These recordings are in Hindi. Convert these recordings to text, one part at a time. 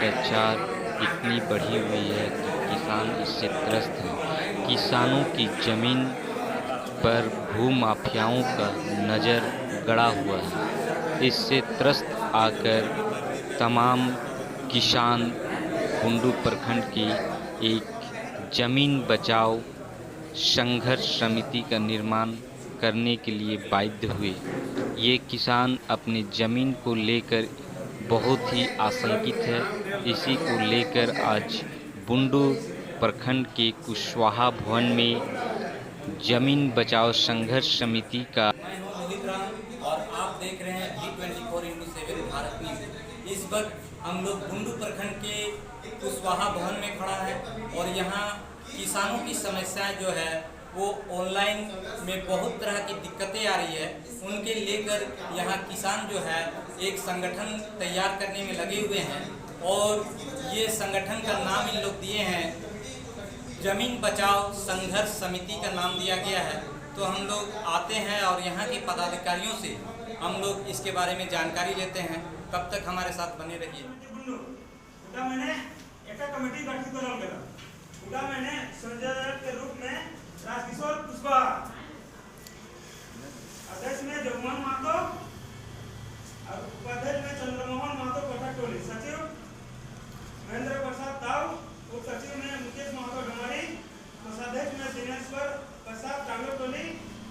अत्याचार इतनी बढ़ी हुई है कि किसान इससे त्रस्त हैं। किसानों की ज़मीन पर भूमाफियाओं का नज़र गड़ा हुआ है। इससे त्रस्त आकर तमाम किसान बुंडू प्रखंड की एक ज़मीन बचाओ संघर्ष समिति का निर्माण करने के लिए बाध्य हुए। ये किसान अपनी ज़मीन को लेकर बहुत ही आशंकित है। इसी को लेकर आज बुंडू प्रखंड के कुशवाहा भवन में ज़मीन बचाओ संघर्ष समिति का। मैं हूं मोहित राम और आप देख रहे हैं D24x7 भारत न्यूज़। इस वक्त हम लोग बुंडू प्रखंड के कुशवाहा भवन में खड़ा है और यहाँ किसानों की समस्याएं जो है वो ऑनलाइन में बहुत तरह की दिक्कतें आ रही है, उनके लेकर यहाँ किसान जो है एक संगठन तैयार करने में लगे हुए हैं और ये संगठन का नाम इन लोग दिए हैं ज़मीन बचाओ संघर्ष समिति का नाम दिया गया है। तो हम लोग आते हैं और यहाँ के पदाधिकारियों से हम लोग इसके बारे में जानकारी लेते हैं। कब तक हमारे साथ बने रहिए। कमेटी गठित कर मैंने संयोजक के रूप में राजकिशोर कुशवाहा, अध्यक्ष में जगमोहन महतो और उपाध्यक्ष में चंद्रमोहन महतो कटकटोली, सचिव महेंद्र प्रसाद ताऊ, उप सचिव में मुकेश महतो डमारी, कोषाध्यक्ष में दिनेश्वर प्रसाद टांगरटोली,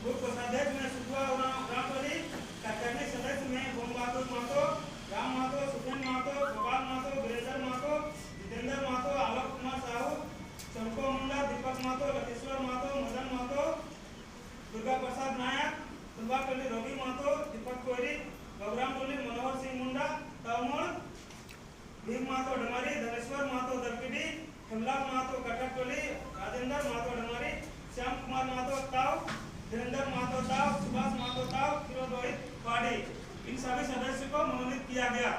उप कोषाध्यक्ष में सुखवा रामटोली, कार्यकारिणी सदस्य में ओम बहादुर महतो, राम महतो, सुखेन महतो, गोपाल महतो, गिरिधर महतो, जितेंद्र महतो, आलोक कुमार साहू, चंपो मुंडा, दीपक महतो, लतेश्वर महतो, मदन महतो, दुर्गा प्रसाद नायक, दुर्गाटोली रवि महतो, दीपक कोहरी, बबराम टोली, मनोहर सिंह मुंडा, तवमोड़, भीम महतो डमारी, धनेश्वर महतो दरकिडी, हेमलाल महतो कटकटोली, राजेंद्र महतो डमारी, श्याम कुमार महतो ताव, धीरेन्द्र महतो ताव, सुभाष महतो ताव, फिरोज रोहित पाड़ी, इन सभी सदस्यों को मनोनीत किया गया।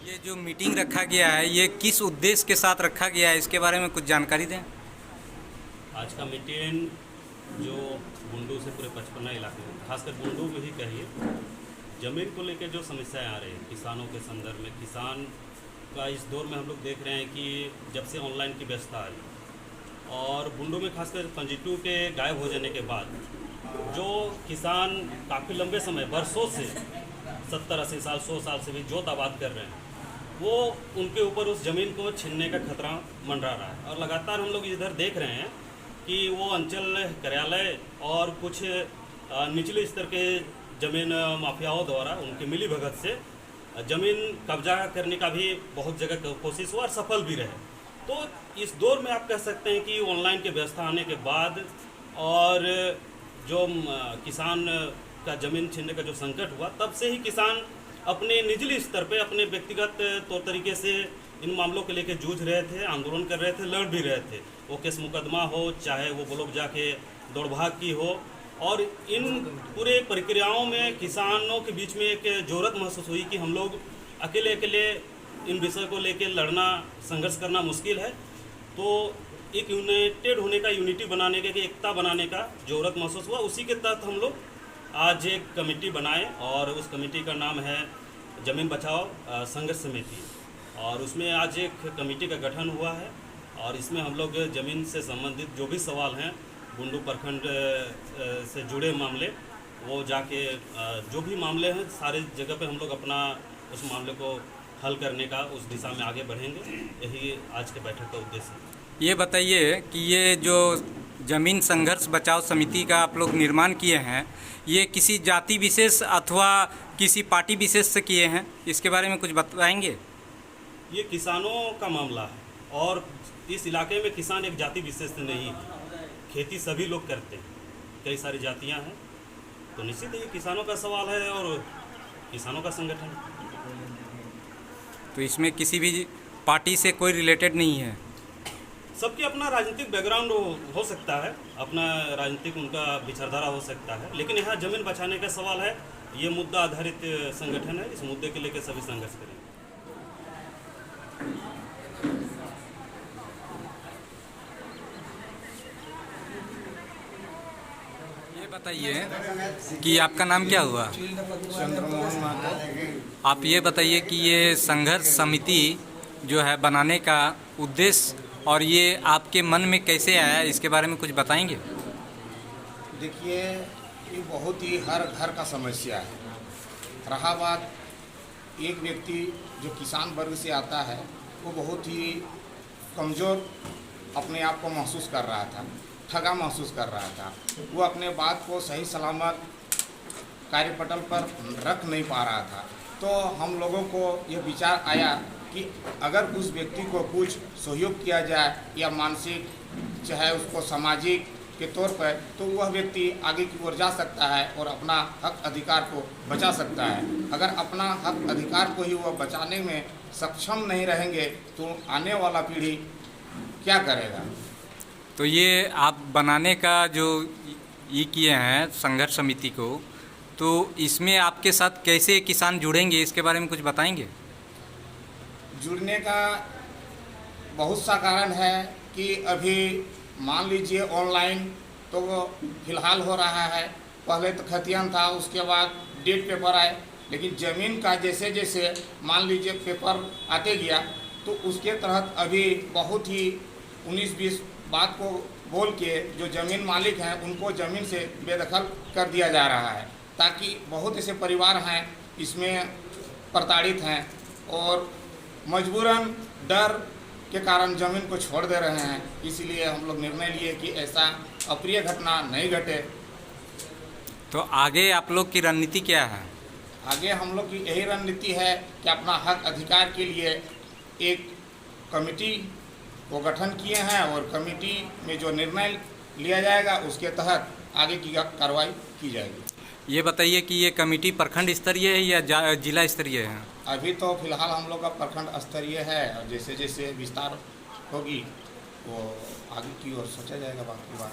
ये जो मीटिंग रखा गया है ये किस उद्देश्य के साथ रखा गया है, इसके बारे में कुछ जानकारी दें। आज का मीटिंग जो बुंडू से पूरे 55 इलाके में, खासकर बुंडू में ही कहिए, ज़मीन को लेकर जो समस्याएं आ रही हैं किसानों के संदर्भ में, किसान का इस दौर में हम लोग देख रहे हैं कि जब से ऑनलाइन की व्यवस्था आई और बुंडू में खासकर पंजीटू के गायब हो जाने के बाद जो किसान काफ़ी लंबे समय बरसों से 70-80 साल 100 साल से भी जोत आबाद कर रहे हैं, वो उनके ऊपर उस ज़मीन को छीनने का खतरा मंडरा रहा है। और लगातार हम लोग इधर देख रहे हैं कि वो अंचल कार्यालय और कुछ निचले स्तर के ज़मीन माफियाओं द्वारा उनके मिली भगत से ज़मीन कब्जा करने का भी बहुत जगह कोशिश हुआ और सफल भी रहे। तो इस दौर में आप कह सकते हैं कि ऑनलाइन की व्यवस्था आने के बाद और जो किसान का ज़मीन छीनने का जो संकट हुआ, तब से ही किसान अपने निचले स्तर पे अपने व्यक्तिगत तौर तरीके से इन मामलों के लेकर जूझ रहे थे, आंदोलन कर रहे थे, लड़ भी रहे थे। वो केस मुकदमा हो, चाहे वो ब्लॉक जाके दौड़ भाग की हो, और इन पूरे प्रक्रियाओं में किसानों के बीच में एक ज़रूरत महसूस हुई कि हम लोग अकेले अकेले इन विषय को लेकर लड़ना, संघर्ष करना मुश्किल है। तो एक यूनाइटेड होने का, यूनिटी बनाने का, एकता बनाने का ज़रूरत महसूस हुआ। उसी के तहत हम लोग आज एक कमेटी बनाए और उस कमेटी का नाम है ज़मीन बचाओ संघर्ष समिति, और उसमें आज एक कमेटी का गठन हुआ है। और इसमें हम लोग ज़मीन से संबंधित जो भी सवाल हैं, बुंडू प्रखंड से जुड़े मामले, वो जाके जो भी मामले हैं सारे जगह पे हम लोग अपना उस मामले को हल करने का उस दिशा में आगे बढ़ेंगे। यही आज के बैठक का उद्देश्य है। ये बताइए कि ये जो ज़मीन संघर्ष बचाओ समिति का आप लोग निर्माण किए हैं, ये किसी जाति विशेष अथवा किसी पार्टी विशेष से किए हैं, इसके बारे में कुछ बताएंगे। ये किसानों का मामला है और इस इलाके में किसान एक जाति विशेष नहीं है, खेती सभी लोग करते हैं, कई सारी जातियां हैं, तो निश्चित ये किसानों का सवाल है और किसानों का संगठन। तो इसमें किसी भी पार्टी से कोई रिलेटेड नहीं है। सबकी अपना राजनीतिक बैकग्राउंड हो सकता है, अपना राजनीतिक उनका विचारधारा हो सकता है, लेकिन यहाँ ज़मीन बचाने का सवाल है। ये मुद्दा आधारित संगठन है, इस मुद्दे के लेकर सभी संघर्ष करेंगे। ये बताइए कि आपका नाम क्या हुआ? चंद्रमोहन महतो। आप ये बताइए कि ये संघर्ष समिति जो है बनाने का उद्देश्य और ये आपके मन में कैसे आया, इसके बारे में कुछ बताएंगे? देखिए, ये बहुत ही हर घर का समस्या है। रहा बात एक व्यक्ति जो किसान वर्ग से आता है, वो बहुत ही कमज़ोर अपने आप को महसूस कर रहा था, ठगा महसूस कर रहा था। वो अपने बात को सही सलामत कार्यपटल पर रख नहीं पा रहा था। तो हम लोगों को ये विचार आया कि अगर उस व्यक्ति को कुछ सहयोग किया जाए या मानसिक चाहे उसको सामाजिक के तौर पर, तो वह व्यक्ति आगे की ओर जा सकता है और अपना हक अधिकार को बचा सकता है। अगर अपना हक अधिकार को ही वह बचाने में सक्षम नहीं रहेंगे तो आने वाला पीढ़ी क्या करेगा? तो ये आप बनाने का जो ये किए हैं संघर्ष समिति को, तो इसमें आपके साथ कैसे किसान जुड़ेंगे, इसके बारे में कुछ बताएंगे? जुड़ने का बहुत सा कारण है कि अभी मान लीजिए ऑनलाइन तो वो फिलहाल हो रहा है। पहले तो खतियान था, उसके बाद डेट पेपर आए, लेकिन ज़मीन का जैसे जैसे मान लीजिए पेपर आते गया तो उसके तहत अभी बहुत ही 19-20 बात को बोल के जो ज़मीन मालिक हैं उनको ज़मीन से बेदखल कर दिया जा रहा है, ताकि बहुत ऐसे परिवार हैं इसमें प्रताड़ित हैं और मजबूरन डर के कारण ज़मीन को छोड़ दे रहे हैं। इसलिए हम लोग निर्णय लिए कि ऐसा अप्रिय घटना नहीं घटे। तो आगे आप लोग की रणनीति क्या है? आगे हम लोग की यही रणनीति है कि अपना हक अधिकार के लिए एक कमेटी को गठन किए हैं और कमेटी में जो निर्णय लिया जाएगा उसके तहत आगे की कार्रवाई की जाएगी। ये बताइए कि ये कमेटी प्रखंड स्तरीय है या जिला स्तरीय है? अभी तो फिलहाल हम लोग का प्रखंड स्तरीय है और जैसे जैसे विस्तार होगी वो आगे की ओर सोचा जाएगा बाकी बात।